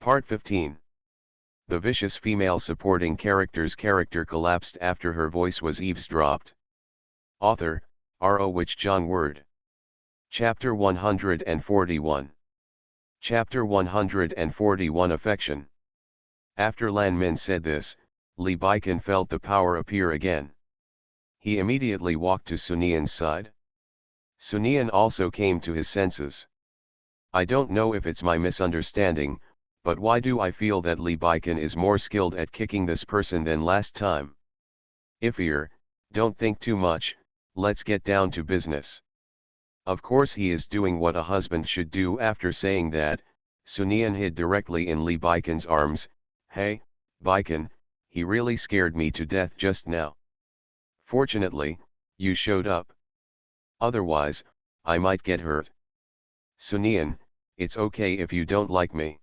Part 15. The vicious female supporting character's character collapsed after her voice was eavesdropped. Author, R.O. Wich Jong Word. Chapter 141. Chapter 141 Affection. After Lan Min said this, Lee Baikan felt the power appear again. He immediately walked to Sunian's side. Sunian also came to his senses. I don't know if it's my misunderstanding, but why do I feel that Lee Baikan is more skilled at kicking this person than last time? Ifir, don't think too much, let's get down to business. Of course he is doing what a husband should do. After saying that, Sunian hid directly in Lee Baikan's arms. Hey, Baikan, he really scared me to death just now. Fortunately, you showed up. Otherwise, I might get hurt. Sunian, it's okay if you don't like me.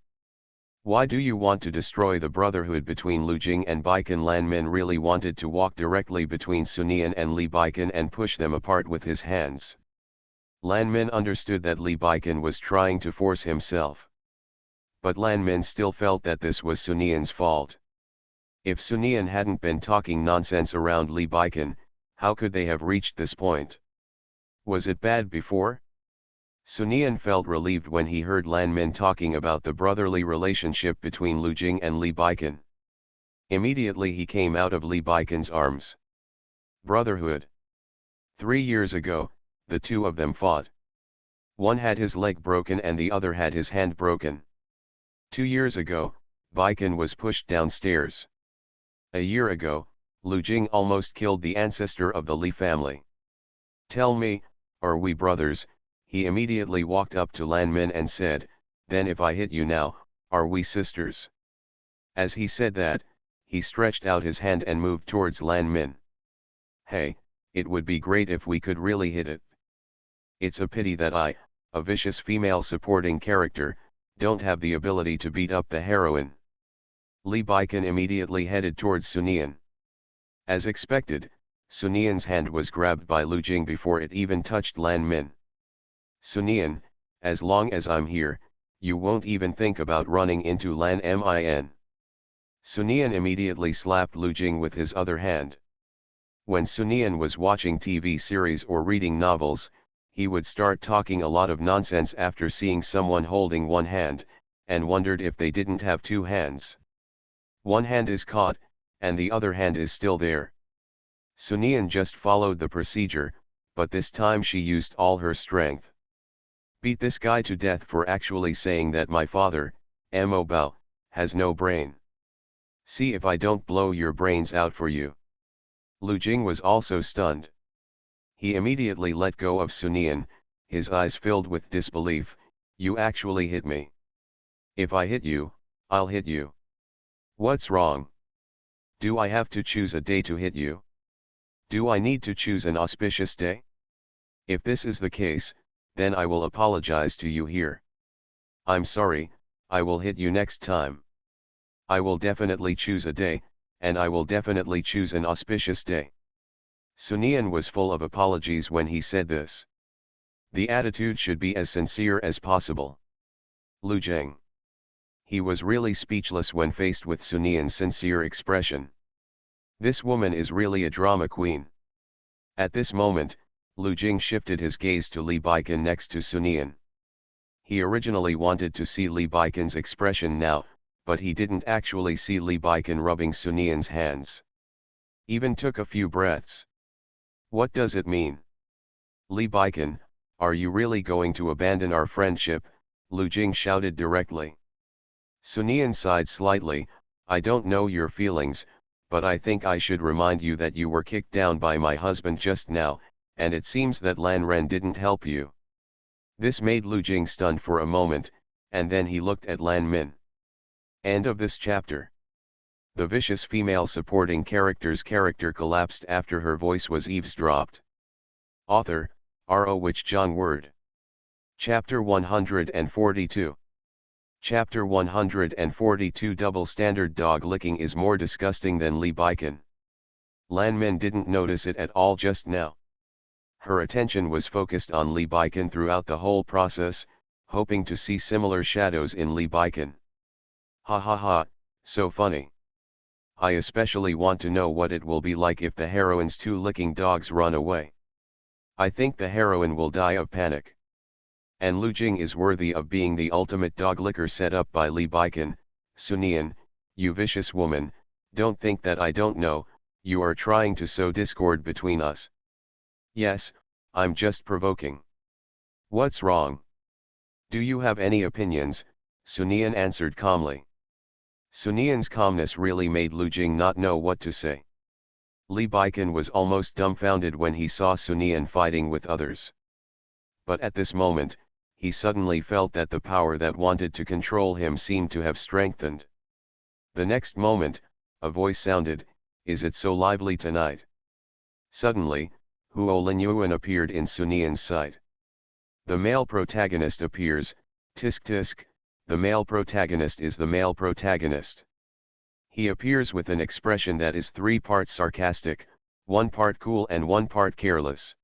Why do you want to destroy the brotherhood between Lu Jing and Baikan? Lan Min really wanted to walk directly between Sunian and Lee Baikan and push them apart with his hands. Lan Min understood that Lee Baikan was trying to force himself. But Lan Min still felt that this was Sunian's fault. If Sunian hadn't been talking nonsense around Lee Baikan, how could they have reached this point? Was it bad before? Sunian felt relieved when he heard Lan Min talking about the brotherly relationship between Lu Jing and Lee Baikan. Immediately he came out of Lee Baikan's arms. Brotherhood. 3 years ago, the two of them fought. One had his leg broken and the other had his hand broken. 2 years ago, Baikan was pushed downstairs. A year ago, Lu Jing almost killed the ancestor of the Li family. Tell me, are we brothers? He immediately walked up to Lan Min and said, then if I hit you now, are we sisters? As he said that, he stretched out his hand and moved towards Lan Min. Hey, it would be great if we could really hit it. It's a pity that I, a vicious female supporting character, don't have the ability to beat up the heroine. Lee Baikan immediately headed towards Sunian. As expected, Sunian's hand was grabbed by Lu Jing before it even touched Lan Min. Sunian, as long as I'm here, you won't even think about running into Lan Min. Sunian immediately slapped Lu Jing with his other hand. When Sunian was watching TV series or reading novels, he would start talking a lot of nonsense after seeing someone holding one hand, and wondered if they didn't have two hands. One hand is caught, and the other hand is still there. Sunian just followed the procedure, but this time she used all her strength. Beat this guy to death for actually saying that my father, Mo Bao, has no brain. See if I don't blow your brains out for you. Lu Jing was also stunned. He immediately let go of Sunian, his eyes filled with disbelief. You actually hit me. If I hit you, I'll hit you. What's wrong? Do I have to choose a day to hit you? Do I need to choose an auspicious day? If this is the case, then I will apologize to you here. I'm sorry, I will hit you next time. I will definitely choose a day, and I will definitely choose an auspicious day. Sunian was full of apologies when he said this. The attitude should be as sincere as possible. Lu Jing. He was really speechless when faced with Sunian's sincere expression. This woman is really a drama queen. At this moment, Lu Jing shifted his gaze to Lee Baikan next to Sunian. He originally wanted to see Lee Baikan's expression now, but he didn't actually see Lee Baikan rubbing Sunian's hands. Even took a few breaths. What does it mean? Lee Baikan, are you really going to abandon our friendship? Lu Jing shouted directly. Sunian sighed slightly. I don't know your feelings, but I think I should remind you that you were kicked down by my husband just now, and it seems that Lan Ren didn't help you. This made Lu Jing stunned for a moment, and then he looked at Lan Min. End of this chapter. The vicious female supporting character's character collapsed after her voice was eavesdropped. Author, R.O. Wich Jong Word. Chapter 142. Chapter 142 Double standard. Dog licking is more disgusting than Lee Baikan. Lan Min didn't notice it at all just now. Her attention was focused on Lee Baikan throughout the whole process, hoping to see similar shadows in Lee Baikan. Ha ha ha, so funny. I especially want to know what it will be like if the heroine's two licking dogs run away. I think the heroine will die of panic. And Lu Jing is worthy of being the ultimate dog licker set up by Li Baikan. Sunian, you vicious woman, don't think that I don't know, you are trying to sow discord between us. Yes, I'm just provoking. What's wrong? Do you have any opinions? Sunian answered calmly. Sunian's calmness really made Lu Jing not know what to say. Li Baikan was almost dumbfounded when he saw Sunian fighting with others. But at this moment, he suddenly felt that the power that wanted to control him seemed to have strengthened. The next moment, a voice sounded, "Is it so lively tonight?" Suddenly, Huo Linyuan appeared in Sunian's sight. The male protagonist appears, tisk tisk, the male protagonist is the male protagonist. He appears with an expression that is 3 parts sarcastic, 1 part cool and 1 part careless.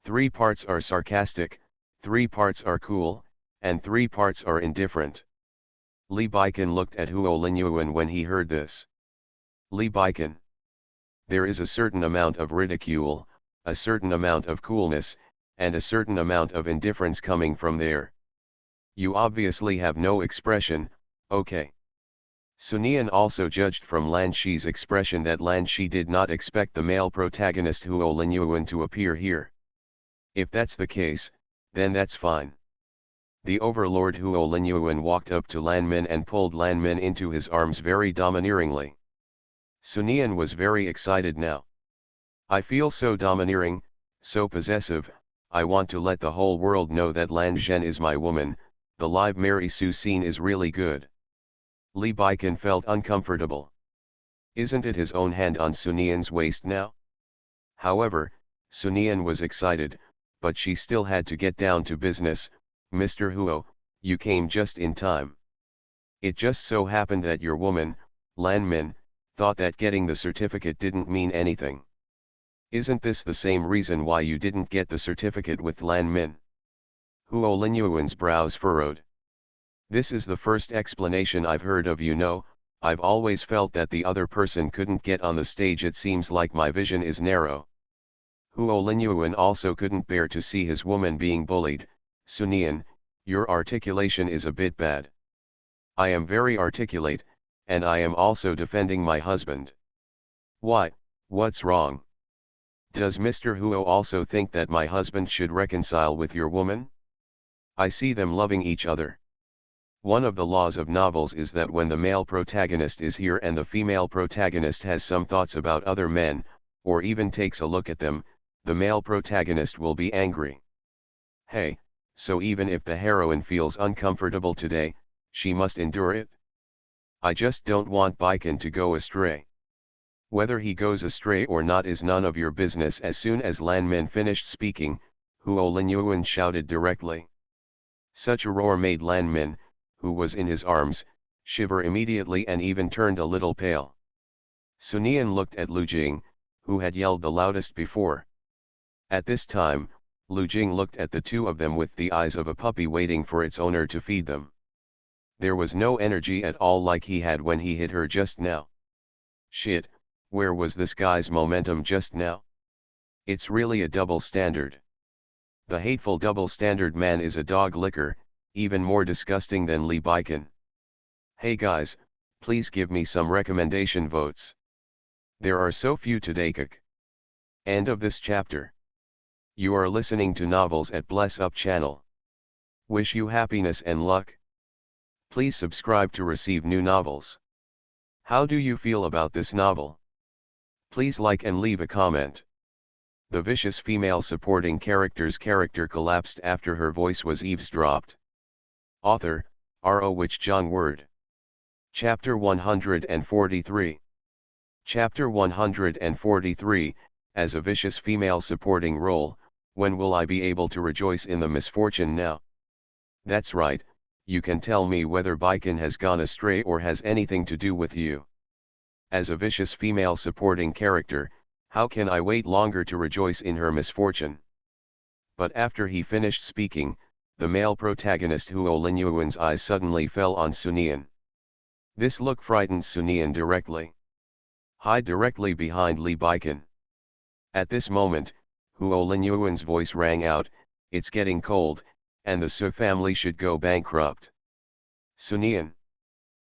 3 parts are sarcastic, 3 parts are cool, and 3 parts are indifferent. Li Baikan looked at Huo Linyuan when he heard this. Li Baikan. There is a certain amount of ridicule, a certain amount of coolness, and a certain amount of indifference coming from there. You obviously have no expression, okay. Sunian also judged from Lan Shi's expression that Lan Shi did not expect the male protagonist Huo Linyuan to appear here. If that's the case, then that's fine. The overlord Huo Linyuan walked up to Lan Min and pulled Lan Min into his arms very domineeringly. Sunian was very excited now. I feel so domineering, so possessive, I want to let the whole world know that Lan Zhen is my woman, the live Mary Sue scene is really good. Li Baikan felt uncomfortable. Isn't it his own hand on Sunian's waist now? However, Sunian was excited, but she still had to get down to business. Mr. Huo, you came just in time. It just so happened that your woman, Lan Min, thought that getting the certificate didn't mean anything. Isn't this the same reason why you didn't get the certificate with Lan Min? Huo Linyuan's brows furrowed. This is the first explanation I've heard of, you know. I've always felt that the other person couldn't get on the stage. It seems like my vision is narrow. Huo Linyuan also couldn't bear to see his woman being bullied. Sunian, your articulation is a bit bad. I am very articulate, and I am also defending my husband. Why, what's wrong? Does Mr. Huo also think that my husband should reconcile with your woman? I see them loving each other. One of the laws of novels is that when the male protagonist is here and the female protagonist has some thoughts about other men, or even takes a look at them, the male protagonist will be angry. Hey, so even if the heroine feels uncomfortable today, she must endure it? I just don't want Baikan to go astray. Whether he goes astray or not is none of your business. As soon as Lan Min finished speaking, Huo Linyuan shouted directly. Such a roar made Lan Min, who was in his arms, shiver immediately and even turned a little pale. Sunian looked at Lu Jing, who had yelled the loudest before. At this time, Lu Jing looked at the two of them with the eyes of a puppy waiting for its owner to feed them. There was no energy at all like he had when he hit her just now. Shit, where was this guy's momentum just now? It's really a double standard. The hateful double standard man is a dog licker, even more disgusting than Li Baikan. Hey guys, please give me some recommendation votes. There are so few today. End of this chapter. You are listening to Novels at Bless Up channel. Wish you happiness and luck. Please subscribe to receive new novels. How do you feel about this novel? Please like and leave a comment. The vicious female supporting character's character collapsed after her voice was eavesdropped. Author, R.O. Wich Jong Word. Chapter 143. Chapter 143, As a vicious female supporting role, when will I be able to rejoice in the misfortune now? That's right, you can tell me whether Baikan has gone astray or has anything to do with you. As a vicious female supporting character, how can I wait longer to rejoice in her misfortune? But after he finished speaking, the male protagonist Huo Linyuan's eyes suddenly fell on Sunian. This look frightened Sunian directly. Hide directly behind Li Baikan. At this moment, Huo Linyuan's voice rang out, "It's getting cold, and the Su family should go bankrupt." Sunian.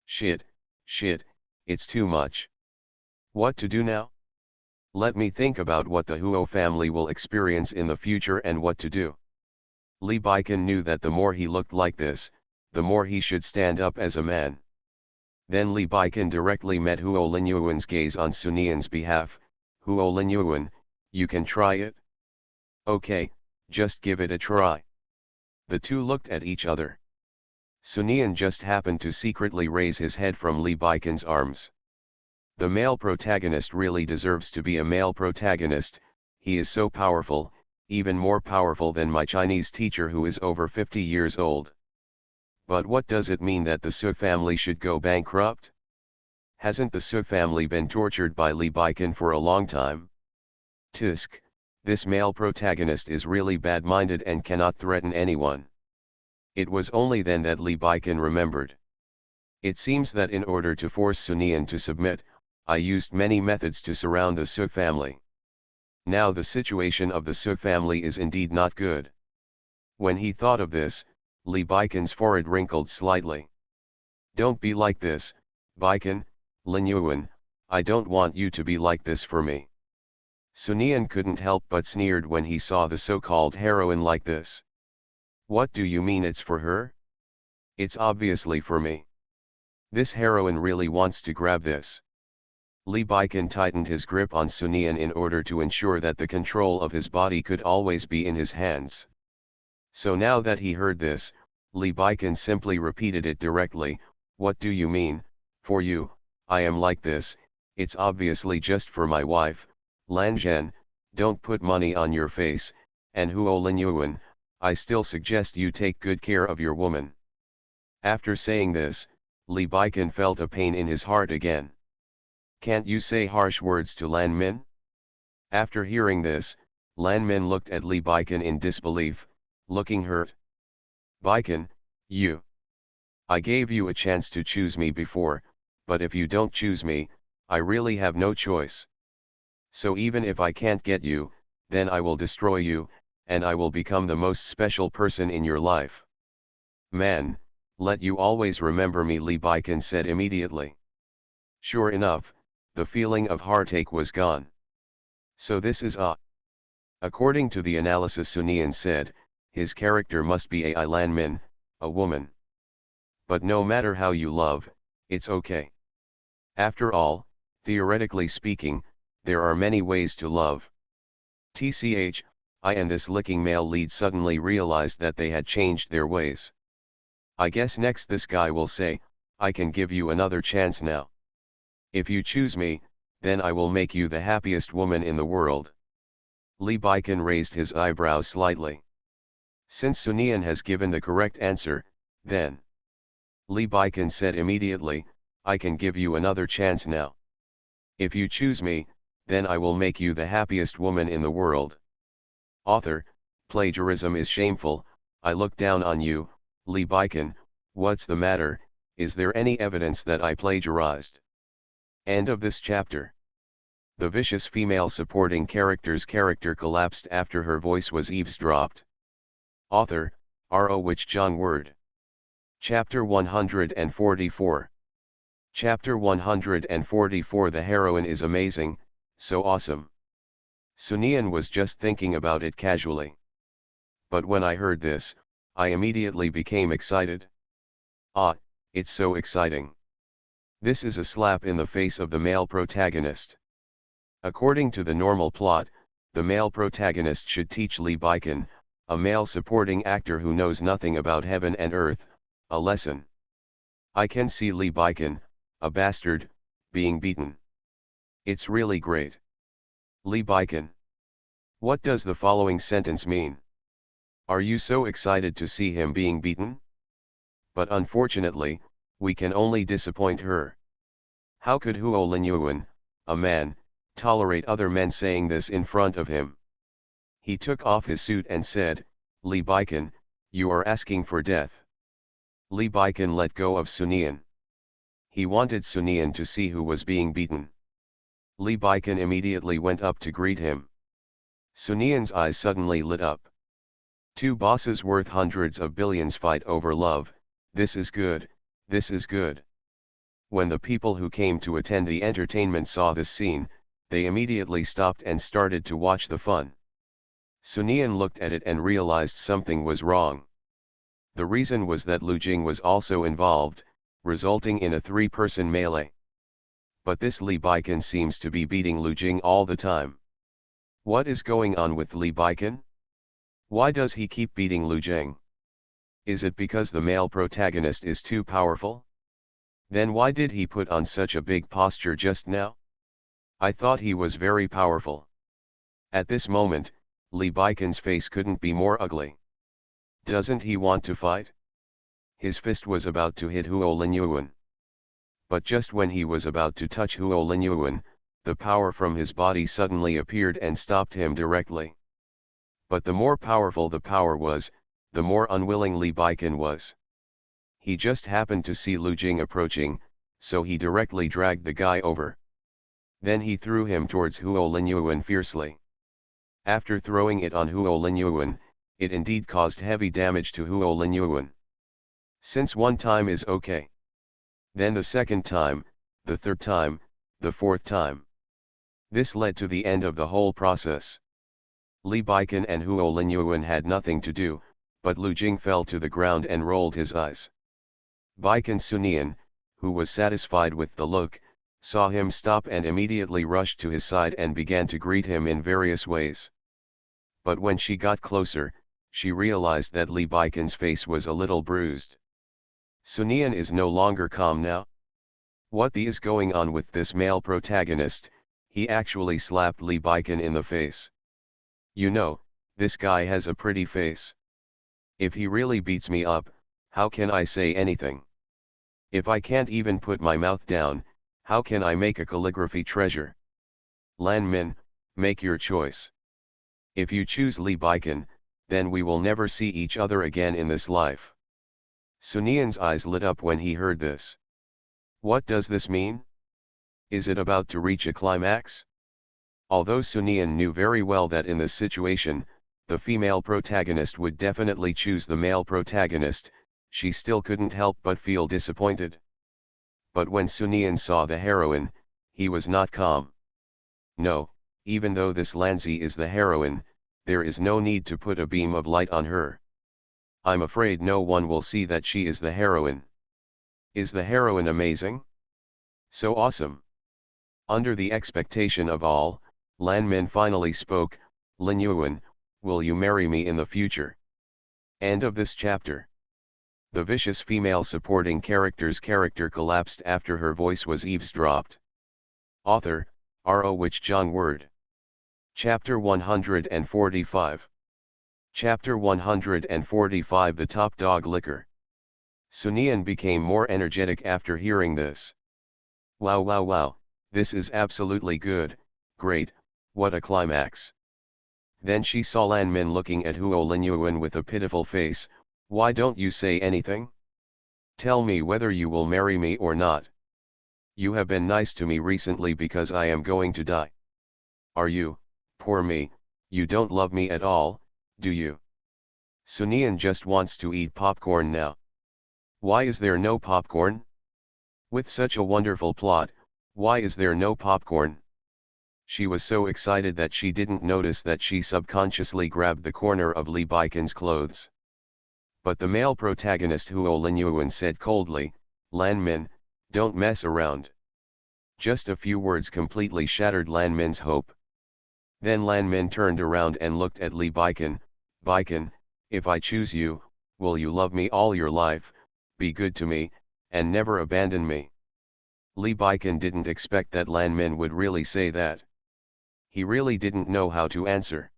Shit, it's too much. What to do now? Let me think about what the Huo family will experience in the future and what to do. Li Baikan knew that the more he looked like this, the more he should stand up as a man. Then Li Baikan directly met Huo Linyuan's gaze on Sunian's behalf. "Huo Linyuan, you can try it? Okay, just give it a try." The two looked at each other. Sunian just happened to secretly raise his head from Li Baikan's arms. The male protagonist really deserves to be a male protagonist. He is so powerful, even more powerful than my Chinese teacher who is over 50 years old. But what does it mean that the Su family should go bankrupt? Hasn't the Su family been tortured by Li Baikan for a long time? Tisk, this male protagonist is really bad-minded and cannot threaten anyone. It was only then that Li Baikan remembered. It seems that in order to force Sunian to submit, I used many methods to surround the Su family. Now the situation of the Su family is indeed not good. When he thought of this, Li Baikan's forehead wrinkled slightly. Don't be like this, Baikan, Linyuan, I don't want you to be like this for me. Sunian couldn't help but sneered when he saw the so-called heroine like this. What do you mean it's for her? It's obviously for me. This heroine really wants to grab this. Li Baikan tightened his grip on Sunian in order to ensure that the control of his body could always be in his hands. So now that he heard this, Li Baikan simply repeated it directly. What do you mean, for you? I am like this, it's obviously just for my wife. Lan Zhen, don't put money on your face, and Huo Linyuan, I still suggest you take good care of your woman. After saying this, Li Baikan felt a pain in his heart again. Can't you say harsh words to Lan Min? After hearing this, Lan Min looked at Li Baikan in disbelief, looking hurt. Baikan, I gave you a chance to choose me before, but if you don't choose me, I really have no choice. So even if I can't get you, then I will destroy you, and I will become the most special person in your life. Man, let you always remember me, Li Baikan said immediately. Sure enough, the feeling of heartache was gone. So this is according to the analysis Sunian said, his character must be a Lan Min, a woman. But no matter how you love, it's okay. After all, theoretically speaking, there are many ways to love. TCH, I and this licking male lead suddenly realized that they had changed their ways. I guess next this guy will say, I can give you another chance now. If you choose me, then I will make you the happiest woman in the world. Li Baikan raised his eyebrows slightly. Since Sunian has given the correct answer, then. Li Baikan said immediately, I can give you another chance now. If you choose me, then I will make you the happiest woman in the world. Author, plagiarism is shameful. I look down on you, Li Baikan. What's the matter? Is there any evidence that I plagiarized? End of this chapter. The vicious female supporting character's character collapsed after her voice was eavesdropped. Author, R.O. Wich Jong Word. Chapter 144. Chapter 144. The heroine is amazing, so awesome. Sunian was just thinking about it casually. But when I heard this, I immediately became excited. It's so exciting. This is a slap in the face of the male protagonist. According to the normal plot, the male protagonist should teach Li Baikan, a male supporting actor who knows nothing about heaven and earth, a lesson. I can see Li Baikan, a bastard, being beaten. It's really great. Li Baikan. What does the following sentence mean? Are you so excited to see him being beaten? But unfortunately, we can only disappoint her. How could Huo Linyuan, a man, tolerate other men saying this in front of him? He took off his suit and said, Li Baikan, you are asking for death. Li Baikan let go of Sunian. He wanted Sun Yan to see who was being beaten. Li Baikan immediately went up to greet him. Sun Yan's eyes suddenly lit up. Two bosses worth hundreds of billions fight over love, this is good, this is good. When the people who came to attend the entertainment saw this scene, they immediately stopped and started to watch the fun. Sun Yan looked at it and realized something was wrong. The reason was that Lu Jing was also involved, resulting in a three-person melee. But this Li Baikan seems to be beating Lu Jing all the time. What is going on with Li Baikan? Why does he keep beating Lu Jing? Is it because the male protagonist is too powerful? Then why did he put on such a big posture just now? I thought he was very powerful. At this moment, Li Baikan's face couldn't be more ugly. Doesn't he want to fight? His fist was about to hit Huo Linyuan. But just when he was about to touch Huo Linyuan, the power from his body suddenly appeared and stopped him directly. But the more powerful the power was, the more unwilling Li Baikan was. He just happened to see Lu Jing approaching, so he directly dragged the guy over. Then he threw him towards Huo Linyuan fiercely. After throwing it on Huo Linyuan, it indeed caused heavy damage to Huo Linyuan. Since one time is okay. Then the second time, the third time, the fourth time. This led to the end of the whole process. Li Baikan and Huo Linyuan had nothing to do, but Lu Jing fell to the ground and rolled his eyes. Baikan Sun Yan, who was satisfied with the look, saw him stop and immediately rushed to his side and began to greet him in various ways. But when she got closer, she realized that Li Baikan's face was a little bruised. Sun Yan is no longer calm now. What the is going on with this male protagonist? He actually slapped Li Baikan in the face. You know, this guy has a pretty face. If he really beats me up, how can I say anything? If I can't even put my mouth down, how can I make a calligraphy treasure? Lan Min, make your choice. If you choose Li Baikan, then we will never see each other again in this life. Sun Yan's eyes lit up when he heard this. What does this mean? Is it about to reach a climax? Although Sun Yan knew very well that in this situation, the female protagonist would definitely choose the male protagonist, she still couldn't help but feel disappointed. But when Sun Yan saw the heroine, he was not calm. No, even though this Lanzi is the heroine, there is no need to put a beam of light on her. I'm afraid no one will see that she is the heroine. Is the heroine amazing? So awesome. Under the expectation of all, Lan Min finally spoke, Lin Yuan, will you marry me in the future? End of this chapter. The vicious female supporting character's character collapsed after her voice was eavesdropped. Author, R.O. Wich Jong Word. Chapter 145. Chapter 145 The Top Dog Liquor. Sun Yan became more energetic after hearing this. Wow wow wow, this is absolutely good, great, what a climax. Then she saw Lan Min looking at Huo Linyuan with a pitiful face. Why don't you say anything? Tell me whether you will marry me or not. You have been nice to me recently because I am going to die. Are you, poor me, you don't love me at all, do you? Sun Yan just wants to eat popcorn now. Why is there no popcorn? With such a wonderful plot, why is there no popcorn? She was so excited that she didn't notice that she subconsciously grabbed the corner of Li Baikan's clothes. But the male protagonist Huo Linyuan said coldly, Lan Min, don't mess around. Just a few words completely shattered Lan Min's hope. Then Lan Min turned around and looked at Li Baikan. Baikan, if I choose you, will you love me all your life, be good to me, and never abandon me? Li Baikan didn't expect that Lan Min would really say that. He really didn't know how to answer.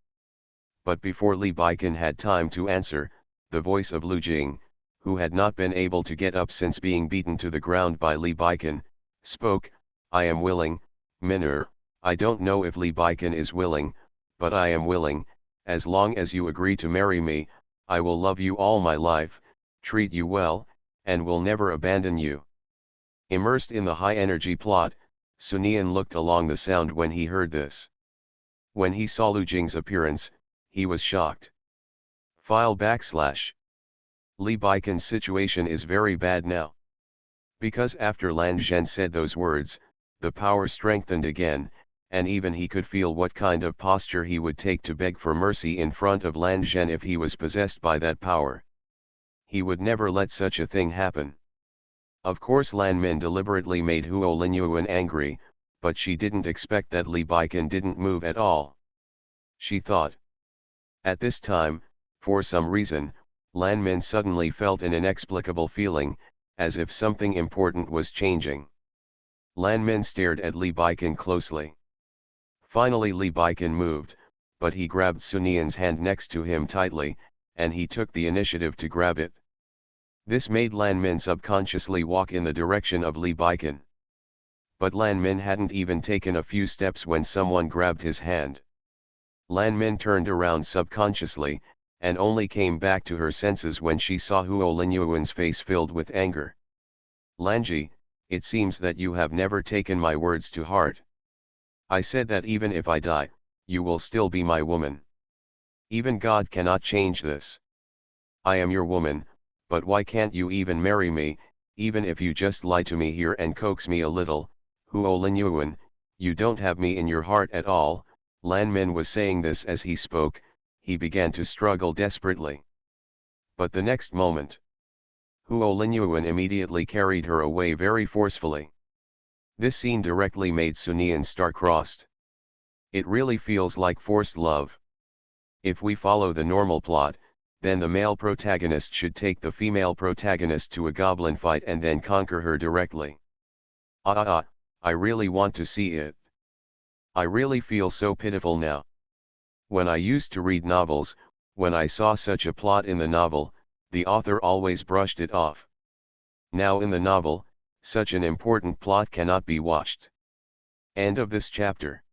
But before Li Baikan had time to answer, the voice of Lu Jing, who had not been able to get up since being beaten to the ground by Li Baikan, spoke, I am willing, Minur, I don't know if Li Baikan is willing, but I am willing, as long as you agree to marry me, I will love you all my life, treat you well, and will never abandon you. Immersed in the high-energy plot, Sunian looked along the sound when he heard this. When he saw Lu Jing's appearance, he was shocked. File /. Li Baikan's situation is very bad now. Because after Lan Zhen said those words, the power strengthened again, and even he could feel what kind of posture he would take to beg for mercy in front of Lan Zhen if he was possessed by that power. He would never let such a thing happen. Of course Lan Min deliberately made Huo Linyuan angry, but she didn't expect that Li Baikan didn't move at all. She thought. At this time, for some reason, Lan Min suddenly felt an inexplicable feeling, as if something important was changing. Lan Min stared at Li Baikan closely. Finally Li Baikan moved, but he grabbed Sunian's hand next to him tightly, and he took the initiative to grab it. This made Lan Min subconsciously walk in the direction of Li Baikan. But Lan Min hadn't even taken a few steps when someone grabbed his hand. Lan Min turned around subconsciously, and only came back to her senses when she saw Huo Linyuan's face filled with anger. Lanji, it seems that you have never taken my words to heart. I said that even if I die, you will still be my woman. Even God cannot change this. I am your woman, but why can't you even marry me, even if you just lie to me here and coax me a little? Huo Linyuan, you don't have me in your heart at all. Lan Min was saying this as he spoke. He began to struggle desperately. But the next moment, Huo Linyuan immediately carried her away very forcefully. This scene directly made Sunian star-crossed. It really feels like forced love. If we follow the normal plot, then the male protagonist should take the female protagonist to a goblin fight and then conquer her directly. I really want to see it. I really feel so pitiful now. When I used to read novels, when I saw such a plot in the novel, the author always brushed it off. Now in the novel, such an important plot cannot be watched. End of this chapter.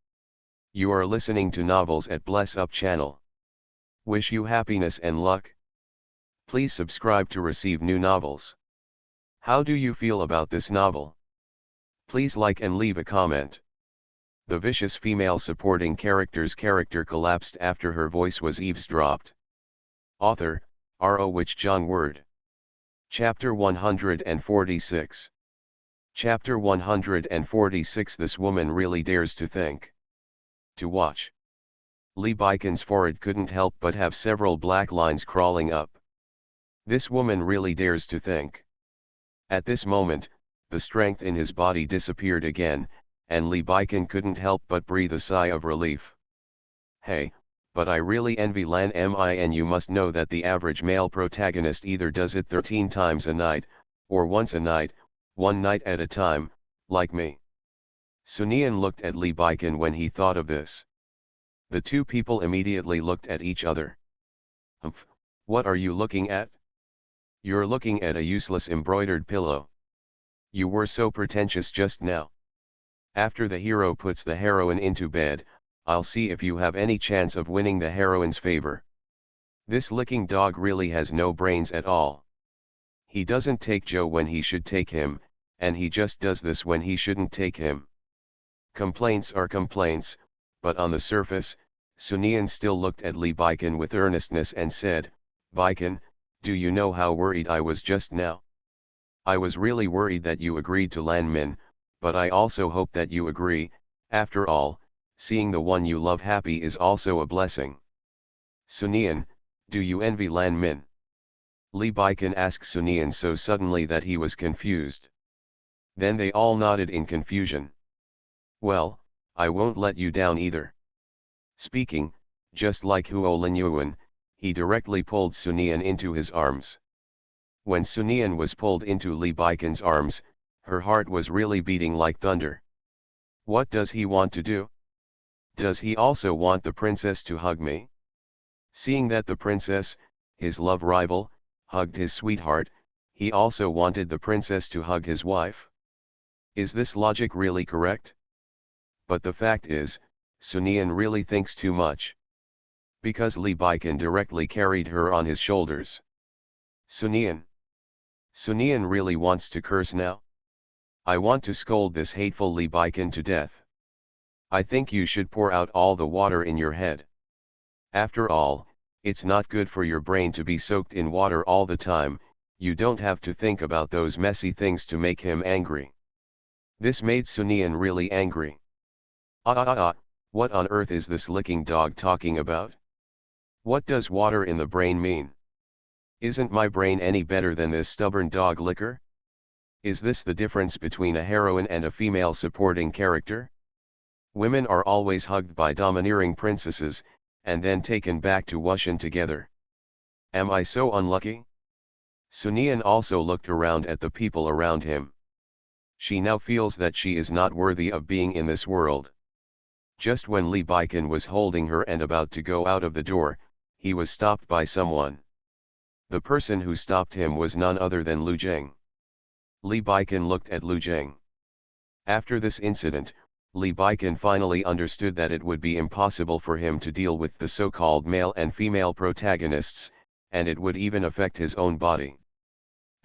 You are listening to Novels at Bless Up channel. Wish you happiness and luck. Please subscribe to receive new novels. How do you feel about this novel? Please like and leave a comment. The vicious female supporting character's character collapsed after her voice was eavesdropped. Author, R.O. Wich Jong Word. Chapter 146. Chapter 146. This woman really dares to think. To watch. Li Baikan's forehead couldn't help but have several black lines crawling up. This woman really dares to think. At this moment, the strength in his body disappeared again, and Li Baikan couldn't help but breathe a sigh of relief. Hey, but I really envy Lan Mi, and you must know that the average male protagonist either does it 13 times a night, or once a night, one night at a time, like me. Sunian looked at Li Baikan when he thought of this. The two people immediately looked at each other. Humph, what are you looking at? You're looking at a useless embroidered pillow. You were so pretentious just now. After the hero puts the heroine into bed, I'll see if you have any chance of winning the heroine's favor. This licking dog really has no brains at all. He doesn't take Joe when he should take him, and he just does this when he shouldn't take him. Complaints are complaints, but on the surface, Sunian still looked at Li Baikan with earnestness and said, Baikan, do you know how worried I was just now? I was really worried that you agreed to Lan Min, but I also hope that you agree. After all, seeing the one you love happy is also a blessing. Sunian, do you envy Lan Min? Li Baikan asked Sunian so suddenly that he was confused. Then they all nodded in confusion. Well, I won't let you down either. Speaking, just like Huo Linyuan, he directly pulled Sunian into his arms. When Sunian was pulled into Li Baikan's arms, her heart was really beating like thunder. What does he want to do? Does he also want the princess to hug me? Seeing that the princess, his love rival, hugged his sweetheart, he also wanted the princess to hug his wife. Is this logic really correct? But the fact is, Sunian really thinks too much. Because Li Baikan directly carried her on his shoulders. Sunian. Sunian really wants to curse now? I want to scold this hateful Lee Baiken to death. I think you should pour out all the water in your head. After all, it's not good for your brain to be soaked in water all the time. You don't have to think about those messy things to make him angry. This made Sunian really angry. What on earth is this licking dog talking about? What does water in the brain mean? Isn't my brain any better than this stubborn dog licker? Is this the difference between a heroine and a female supporting character? Women are always hugged by domineering princesses, and then taken back to Wushan together. Am I so unlucky? Sunian also looked around at the people around him. She now feels that she is not worthy of being in this world. Just when Lee Baiken was holding her and about to go out of the door, he was stopped by someone. The person who stopped him was none other than Lu Jing. Lee Baiken looked at Lu Jing. After this incident, Lee Baiken finally understood that it would be impossible for him to deal with the so-called male and female protagonists, and it would even affect his own body.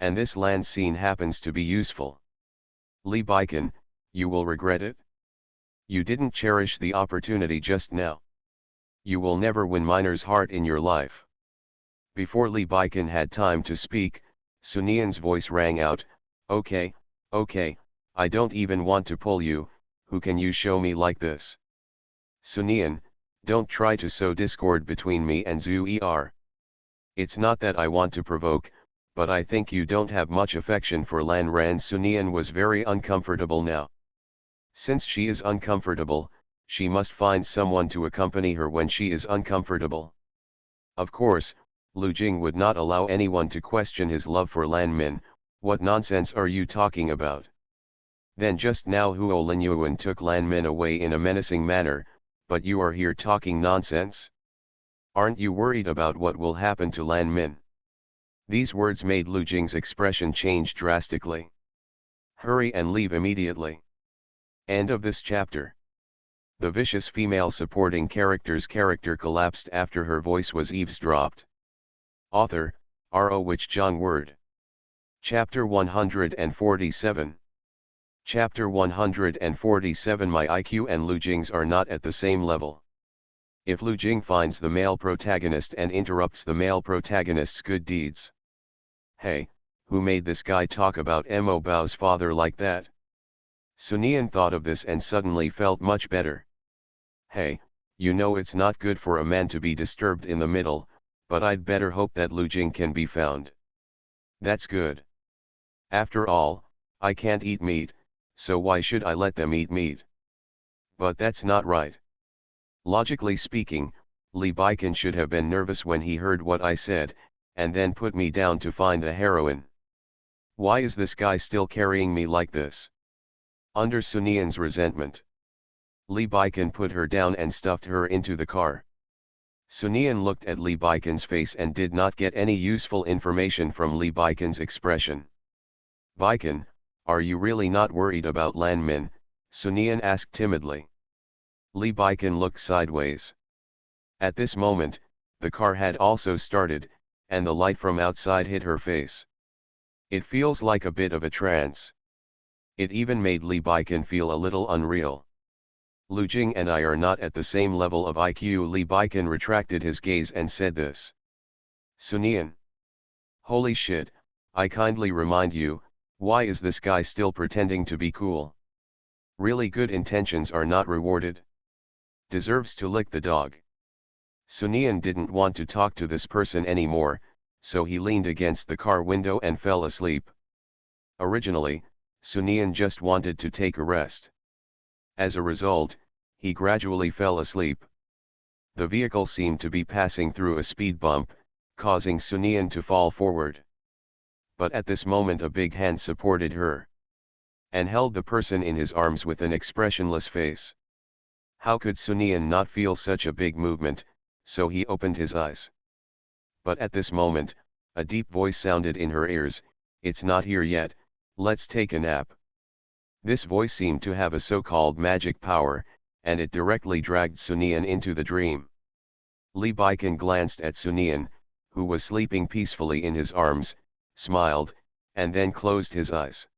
And this land scene happens to be useful. Lee Baiken, you will regret it. You didn't cherish the opportunity just now. You will never win Miner's heart in your life. Before Lee Baiken had time to speak, Sunian's voice rang out, okay, I don't even want to pull you, who can you show me like this? Sunian, don't try to sow discord between me and Zhu Er. It's not that I want to provoke, but I think you don't have much affection for Lan Ran. Sunian was very uncomfortable now. Since she is uncomfortable, she must find someone to accompany her when she is uncomfortable. Of course, Lu Jing would not allow anyone to question his love for Lan Min. What nonsense are you talking about? Then just now Huo Linyuan took Lan Min away in a menacing manner, but you are here talking nonsense? Aren't you worried about what will happen to Lan Min? These words made Lu Jing's expression change drastically. Hurry and leave immediately. End of this chapter. The vicious female supporting character's character collapsed after her voice was eavesdropped. Author, R.O. Wich John Word. Chapter 147. Chapter 147. My IQ and Lu Jing's are not at the same level. If Lu Jing finds the male protagonist and interrupts the male protagonist's good deeds. Hey, who made this guy talk about Mo Bao's father like that? Sunian thought of this and suddenly felt much better. Hey, you know it's not good for a man to be disturbed in the middle, but I'd better hope that Lu Jing can be found. That's good. After all, I can't eat meat, so why should I let them eat meat? But that's not right. Logically speaking, Lee Baiken should have been nervous when he heard what I said, and then put me down to find the heroine. Why is this guy still carrying me like this? Under Sunian's resentment, Lee Baiken put her down and stuffed her into the car. Sunian looked at Lee Baiken's face and did not get any useful information from Lee Baiken's expression. Baiken, are you really not worried about Lan Min? Sunian asked timidly. Lee Baiken looked sideways. At this moment, the car had also started, and the light from outside hit her face. It feels like a bit of a trance. It even made Lee Baiken feel a little unreal. Lu Jing and I are not at the same level of IQ. Lee Baiken retracted his gaze and said this. Sunian. Holy shit, I kindly remind you, why is this guy still pretending to be cool? Really good intentions are not rewarded. Deserves to lick the dog. Sunian didn't want to talk to this person anymore, so he leaned against the car window and fell asleep. Originally, Sunian just wanted to take a rest. As a result, he gradually fell asleep. The vehicle seemed to be passing through a speed bump, causing Sunian to fall forward. But at this moment a big hand supported her and held the person in his arms with an expressionless face. How could Sunian not feel such a big movement, so he opened his eyes. But at this moment, a deep voice sounded in her ears, "It's not here yet, let's take a nap." This voice seemed to have a so-called magic power, and it directly dragged Sunian into the dream. Lee Baiken glanced at Sunian, who was sleeping peacefully in his arms, smiled, and then closed his eyes.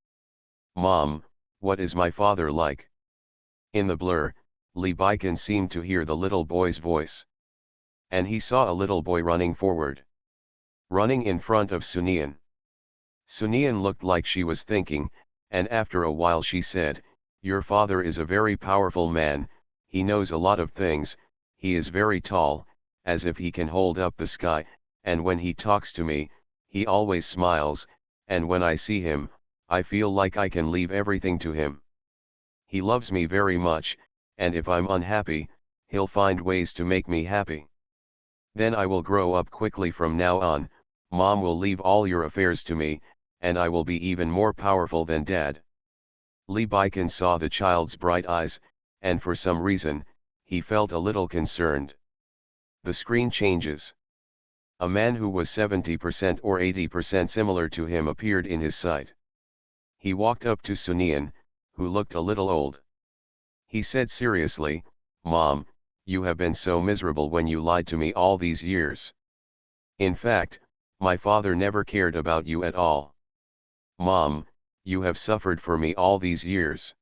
"Mom, What is my father like? In the blur, Lee Baiken seemed to hear the little boy's voice. And he saw a little boy running forward. Running in front of Sunian. Sunian looked like she was thinking, and after a while she said, "Your father is a very powerful man, he knows a lot of things, he is very tall, as if he can hold up the sky, and when he talks to me, he always smiles, and when I see him, I feel like I can leave everything to him. He loves me very much, and if I'm unhappy, he'll find ways to make me happy. Then I will grow up quickly from now on, Mom will leave all your affairs to me, and I will be even more powerful than Dad." Lee Baiken saw the child's bright eyes, and for some reason, he felt a little concerned. The screen changes. A man who was 70% or 80% similar to him appeared in his sight. He walked up to Sunian, who looked a little old. He said seriously, "Mom, you have been so miserable when you lied to me all these years. In fact, my father never cared about you at all. Mom, you have suffered for me all these years.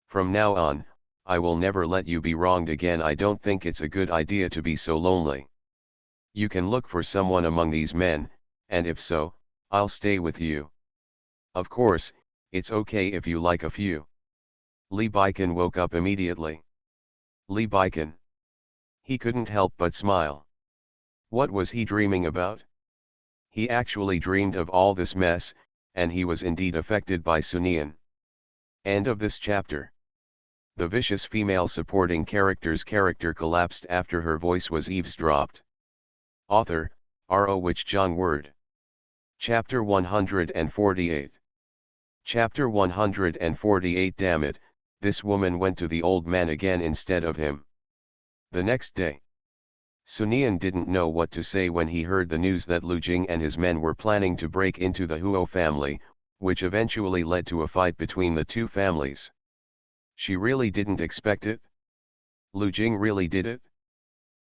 From now on, I will never let you be wronged again. I don't think it's a good idea to be so lonely. You can look for someone among these men, and if so, I'll stay with you. Of course, it's okay if you like a few." Lee Baiken woke up immediately. Lee Baiken. He couldn't help but smile. What was he dreaming about? He actually dreamed of all this mess, and he was indeed affected by Sunian. End of this chapter. The vicious female supporting character's character collapsed after her voice was eavesdropped. Author, R.O. Jong Word. Chapter 148. Chapter 148. Damn it, this woman went to the old man again instead of him. The next day, Sunian didn't know what to say when he heard the news that Lu Jing and his men were planning to break into the Huo family, which eventually led to a fight between the two families. She really didn't expect it. Lu Jing really did it?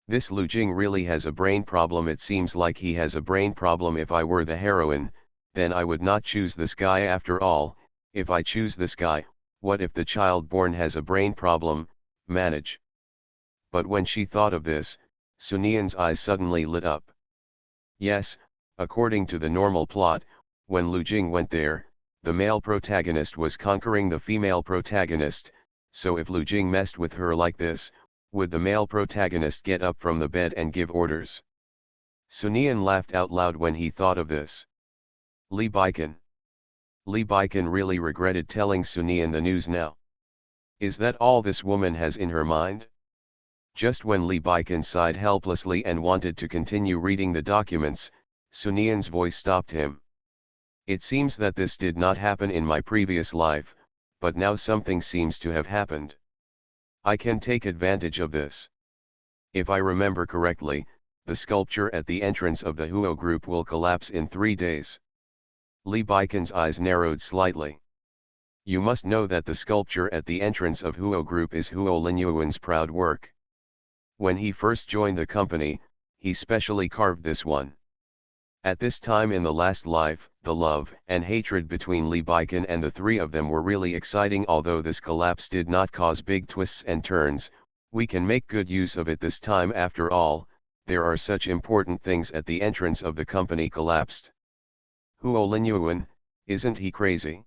This Lu Jing really has a brain problem. It seems like he has a brain problem. If I were the heroine, then I would not choose this guy after all. If I choose this guy, what if the child born has a brain problem? Manage. But when she thought of this, Sunian's eyes suddenly lit up. Yes, according to the normal plot, when Lu Jing went there, the male protagonist was conquering the female protagonist, so if Lu Jing messed with her like this, would the male protagonist get up from the bed and give orders? Sunian laughed out loud when he thought of this. Lee Baiken. Lee Baiken really regretted telling Sunian the news now. Is that all this woman has in her mind? Just when Lee Baiken sighed helplessly and wanted to continue reading the documents, Sunian's voice stopped him. It seems that this did not happen in my previous life, but now something seems to have happened. I can take advantage of this. If I remember correctly, the sculpture at the entrance of the Huo group will collapse in 3 days. Lee Baiken's eyes narrowed slightly. You must know that the sculpture at the entrance of Huo group is Huo Linyuan's proud work. When he first joined the company, he specially carved this one. At this time in the last life, the love and hatred between Lee Baiken and the three of them were really exciting. Although this collapse did not cause big twists and turns, we can make good use of it this time. After all, there are such important things. At the entrance of the company collapsed. Huo Linyuan, isn't he crazy?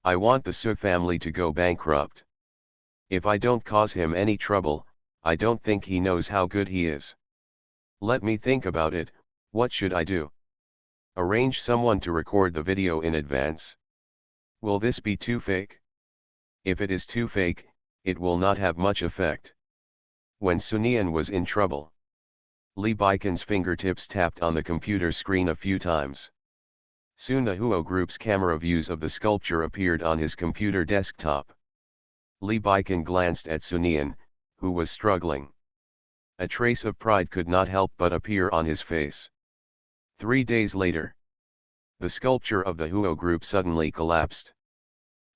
I want the Su family to go bankrupt. If I don't cause him any trouble, I don't think he knows how good he is. Let me think about it. What should I do? Arrange someone to record the video in advance. Will this be too fake? If it is too fake, it will not have much effect. When Sunian was in trouble, Lee Baiken's fingertips tapped on the computer screen a few times. Soon the Huo group's camera views of the sculpture appeared on his computer desktop. Lee Baiken glanced at Sunian, who was struggling. A trace of pride could not help but appear on his face. 3 days later, the sculpture of the Huo group suddenly collapsed.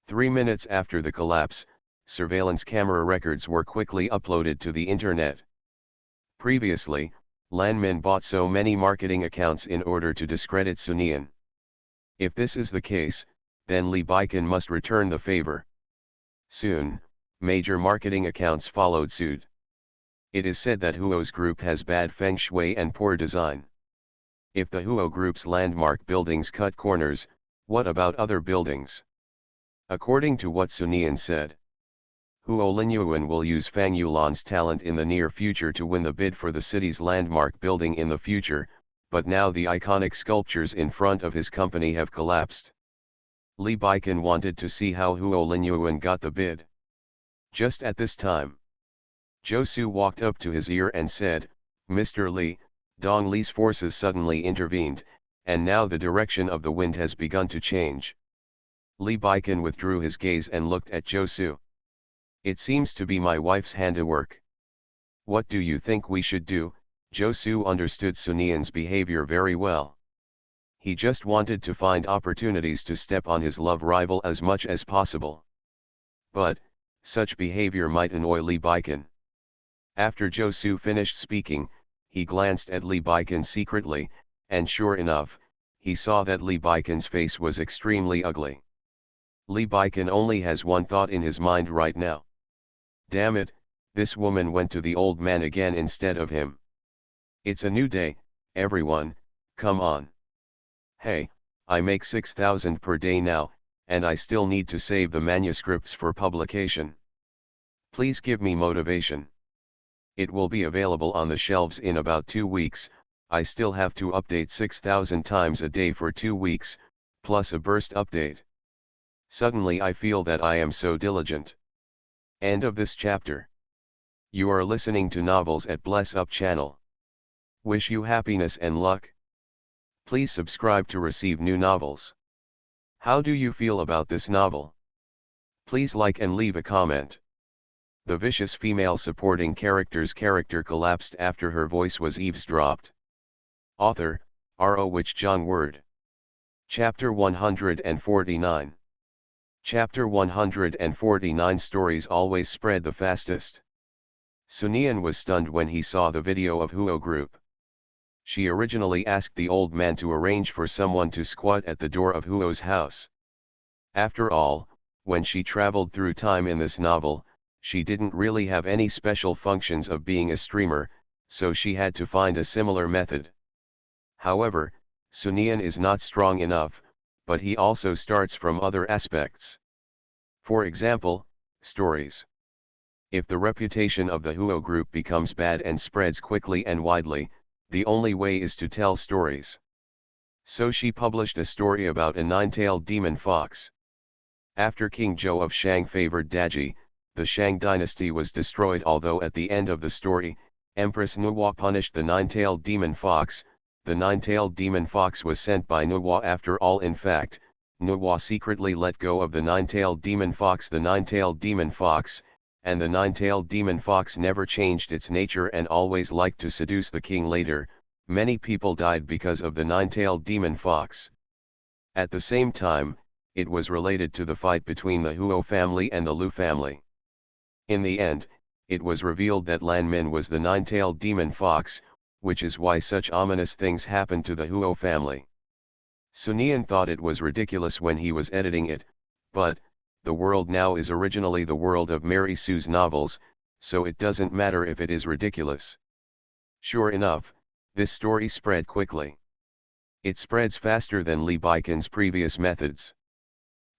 3 minutes after the collapse, surveillance camera records were quickly uploaded to the internet. Previously, Lanmin bought so many marketing accounts in order to discredit Sunian. If this is the case, then Lee Baiken must return the favor. Soon, major marketing accounts followed suit. It is said that Huo's group has bad feng shui and poor design. If the Huo group's landmark buildings cut corners, what about other buildings? According to what Sun Yan said, Huo Linyuan will use Fang Yulan's talent in the near future to win the bid for the city's landmark building in the future, but now the iconic sculptures in front of his company have collapsed. Li Baikan wanted to see how Huo Linyuan got the bid. Just at this time, Zhou Su walked up to his ear and said, "Mr. Li, Dong Li's forces suddenly intervened, and now the direction of the wind has begun to change." Li Baikan withdrew his gaze and looked at Zhou Su. "It seems to be my wife's handiwork. What do you think we should do?" Zhou Su understood Sun Yan's behavior very well. He just wanted to find opportunities to step on his love rival as much as possible. But, such behavior might annoy Li Baikan. After Zhou Su finished speaking, he glanced at Li Baikan secretly, and sure enough, he saw that Li Baikan's face was extremely ugly. Li Baikan only has one thought in his mind right now. Damn it, this woman went to the old man again instead of him. It's a new day, everyone, come on. Hey, I make 6,000 per day now, and I still need to save the manuscripts for publication. Please give me motivation. It will be available on the shelves in about 2 weeks, I still have to update 6,000 times a day for 2 weeks, plus a burst update. Suddenly I feel that I am so diligent. End of this chapter. You are listening to Novels at Bless Up channel. Wish you happiness and luck. Please subscribe to receive new novels. How do you feel about this novel? Please like and leave a comment. The vicious female supporting character's character collapsed after her voice was eavesdropped. Author, R.O. Wich Jong Word. Chapter 149. Chapter 149. Stories always spread the fastest. Sun Yan was stunned when he saw the video of Huo Group. She originally asked the old man to arrange for someone to squat at the door of Huo's house. After all, when she traveled through time in this novel, she didn't really have any special functions of being a streamer, so she had to find a similar method. However, Sun Yan is not strong enough, but he also starts from other aspects. For example, stories. If the reputation of the Huo group becomes bad and spreads quickly and widely, the only way is to tell stories. So she published a story about a nine-tailed demon fox. After King Zhou of Shang favored Daji, the Shang dynasty was destroyed, although at the end of the story, Empress Nuwa punished the nine-tailed demon fox. The nine-tailed demon fox was sent by Nuwa after all. In fact, Nuwa secretly let go of the nine-tailed demon fox, and the nine-tailed demon fox never changed its nature and always liked to seduce the king. Later, many people died because of the nine-tailed demon fox. At the same time, it was related to the fight between the Huo family and the Lu family. In the end, it was revealed that Lan Min was the nine-tailed demon fox, which is why such ominous things happened to the Huo family. Sun Yan thought it was ridiculous when he was editing it, but, the world now is originally the world of Mary Sue's novels, so it doesn't matter if it is ridiculous. Sure enough, this story spread quickly. It spreads faster than Li Baikan's previous methods.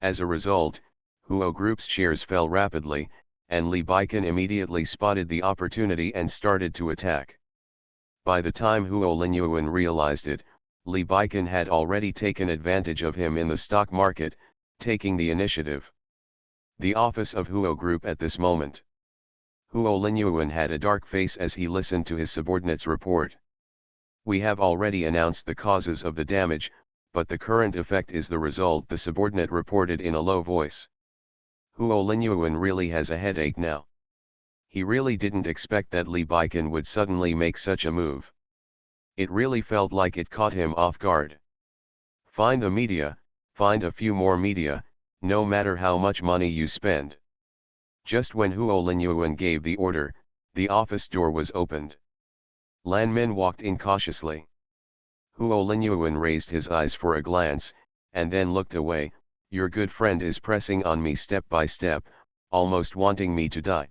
As a result, Huo Group's shares fell rapidly, and Li Baikan immediately spotted the opportunity and started to attack. By the time Huo Linyuan realized it, Li Baikan had already taken advantage of him in the stock market, taking the initiative. The office of Huo Group at this moment. Huo Linyuan had a dark face as he listened to his subordinate's report. "We have already announced the causes of the damage, but the current effect is the result," the subordinate reported in a low voice. Huo Linyuan really has a headache now. He really didn't expect that Li Baikan would suddenly make such a move. It really felt like it caught him off guard. Find the media, find a few more media, no matter how much money you spend. Just when Huo Linyuan gave the order, the office door was opened. Lan Min walked in cautiously. Huo Linyuan raised his eyes for a glance, and then looked away. "Your good friend is pressing on me step by step, almost wanting me to die.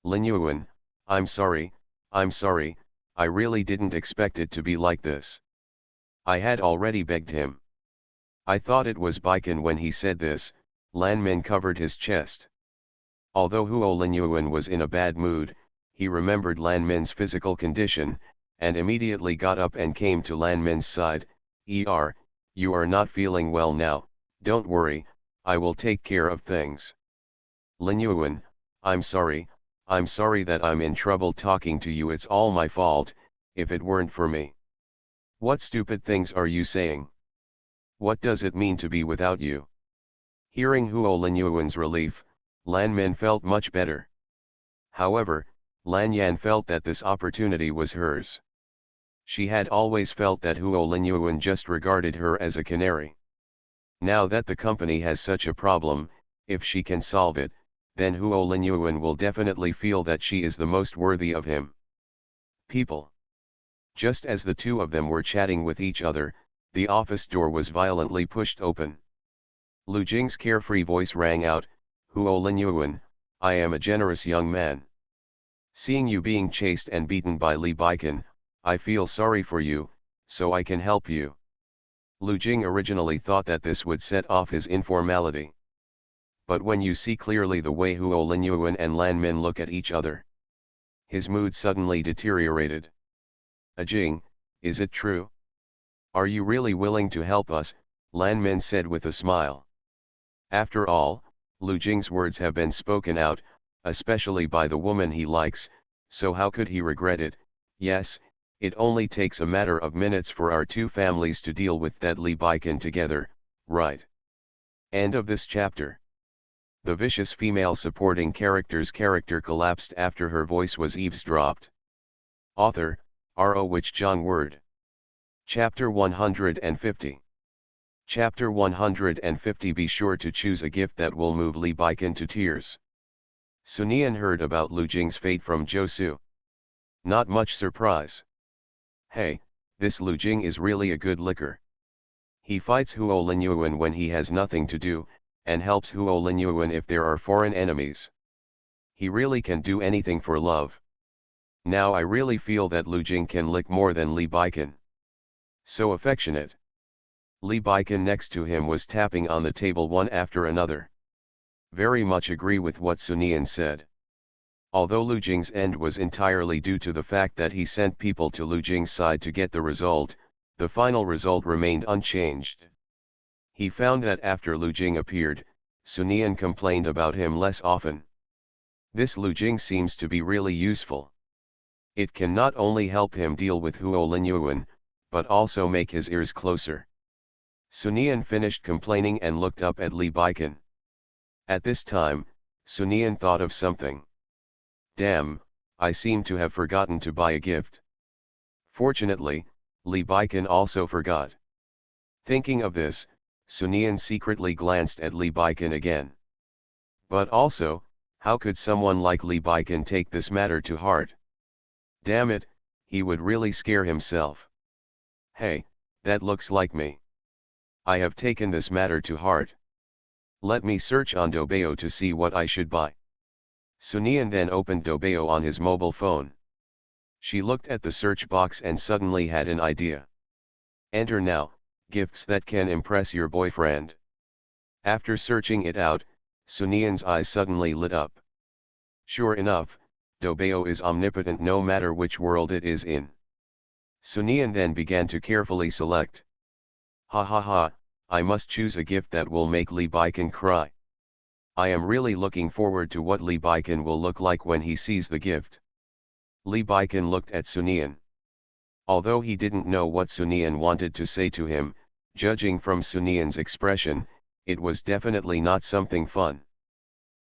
Lin Yuan, I'm sorry, I really didn't expect it to be like this. I had already begged him. I thought it was Baikan when he said this. Lan Min covered his chest. Although Huo Linyuan was in a bad mood, he remembered Lan Min's physical condition, and immediately got up and came to Lan Min's side. You are not feeling well now, don't worry, I will take care of things. Linyuan, I'm sorry that I'm in trouble talking to you, it's all my fault, if it weren't for me. What stupid things are you saying? What does it mean to be without you? Hearing Huo Linyuan's relief, Lan Min felt much better. However, Lan Yan felt that this opportunity was hers. She had always felt that Huo Linyuan just regarded her as a canary. Now that the company has such a problem, if she can solve it, then Huo Linyuan will definitely feel that she is the most worthy of him. People. Just as the two of them were chatting with each other, the office door was violently pushed open. Lu Jing's carefree voice rang out, Huo Linyuan, I am a generous young man. Seeing you being chased and beaten by Li Baikan, I feel sorry for you, so I can help you. Lu Jing originally thought that this would set off his informality. But when you see clearly the way Huo Linyuan and Lan Min look at each other, his mood suddenly deteriorated. Jing, is it true? Are you really willing to help us? Lan Min said with a smile. After all, Lu Jing's words have been spoken out, especially by the woman he likes, so how could he regret it? Yes, it only takes a matter of minutes for our two families to deal with that Li Baikan together, right? End of this chapter. The vicious female supporting character's character collapsed after her voice was eavesdropped. Author, R.O. Wich Zhang Word. Chapter 150. Chapter 150. Be sure to choose a gift that will move Li Baikan to tears. Sun Yan heard about Lu Jing's fate from Zhou. Not much surprise. Hey, this Lu Jing is really a good licker. He fights Huo Linyuan when he has nothing to do, and helps Huo Linyuan if there are foreign enemies. He really can do anything for love. Now I really feel that Lu Jing can lick more than Li Baikan. So affectionate. Li Baikan next to him was tapping on the table one after another. Very much agree with what Sun Yan said. Although Lu Jing's end was entirely due to the fact that he sent people to Lu Jing's side to get the result, the final result remained unchanged. He found that after Lu Jing appeared, Sun Yan complained about him less often. This Lu Jing seems to be really useful. It can not only help him deal with Huo Linyuan, but also make his ears closer. Sun Yan finished complaining and looked up at Li Baikan. At this time, Sun Yan thought of something. Damn, I seem to have forgotten to buy a gift. Fortunately, Li Baikan also forgot. Thinking of this, Sun Yan secretly glanced at Li Baikan again. But also, how could someone like Li Baikan take this matter to heart? Damn it, he would really scare himself. Hey, that looks like me. I have taken this matter to heart. Let me search on Doubao to see what I should buy. Sun Yan then opened Doubao on his mobile phone. She looked at the search box and suddenly had an idea. Enter now, gifts that can impress your boyfriend. After searching it out, Sun Yan's eyes suddenly lit up. Sure enough, Doubao is omnipotent no matter which world it is in. Sun Yan then began to carefully select. Ha ha ha, I must choose a gift that will make Li Baikan cry. I am really looking forward to what Li Baikan will look like when he sees the gift. Li Baikan looked at Sun Yan. Although he didn't know what Sun Yan wanted to say to him, judging from Sun Yan's expression, it was definitely not something fun.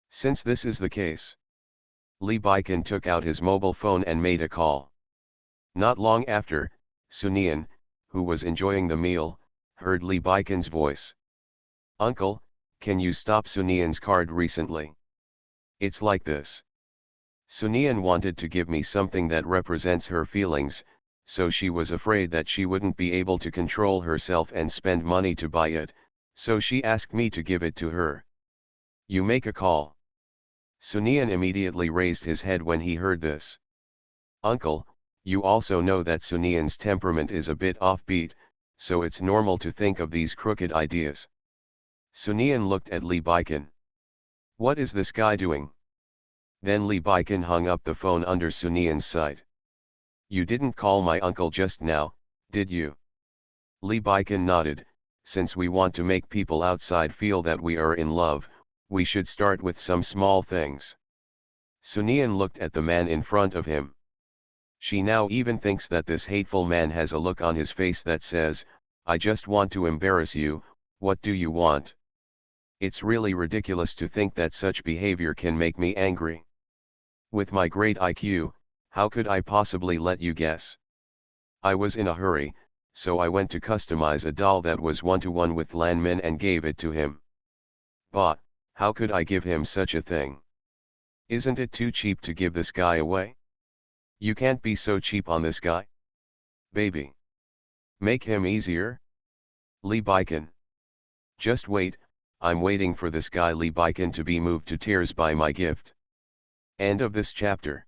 Since this is the case, Li Baikan took out his mobile phone and made a call. Not long after, Sun Yan, who was enjoying the meal, heard Li Baikan's voice. Uncle, can you stop Sun Yan's card recently? It's like this. Sun Yan wanted to give me something that represents her feelings, so she was afraid that she wouldn't be able to control herself and spend money to buy it, so she asked me to give it to her. You make a call. Sunian immediately raised his head when he heard this. Uncle, you also know that Sunian's temperament is a bit offbeat, so it's normal to think of these crooked ideas. Sunian looked at Li Baikan. What is this guy doing? Then Li Baikan hung up the phone under Sunian's sight. You didn't call my uncle just now, did you? Li Baikan nodded. Since we want to make people outside feel that we are in love, we should start with some small things. Sunian looked at the man in front of him. She now even thinks that this hateful man has a look on his face that says, I just want to embarrass you, what do you want? It's really ridiculous to think that such behavior can make me angry. With my great IQ, how could I possibly let you guess? I was in a hurry, so I went to customize a doll that was one-to-one with Lan Min and gave it to him. But, how could I give him such a thing? Isn't it too cheap to give this guy away? You can't be so cheap on this guy. Baby. Make him easier? Li Baikan. Just wait, I'm waiting for this guy Li Baikan to be moved to tears by my gift. End of this chapter.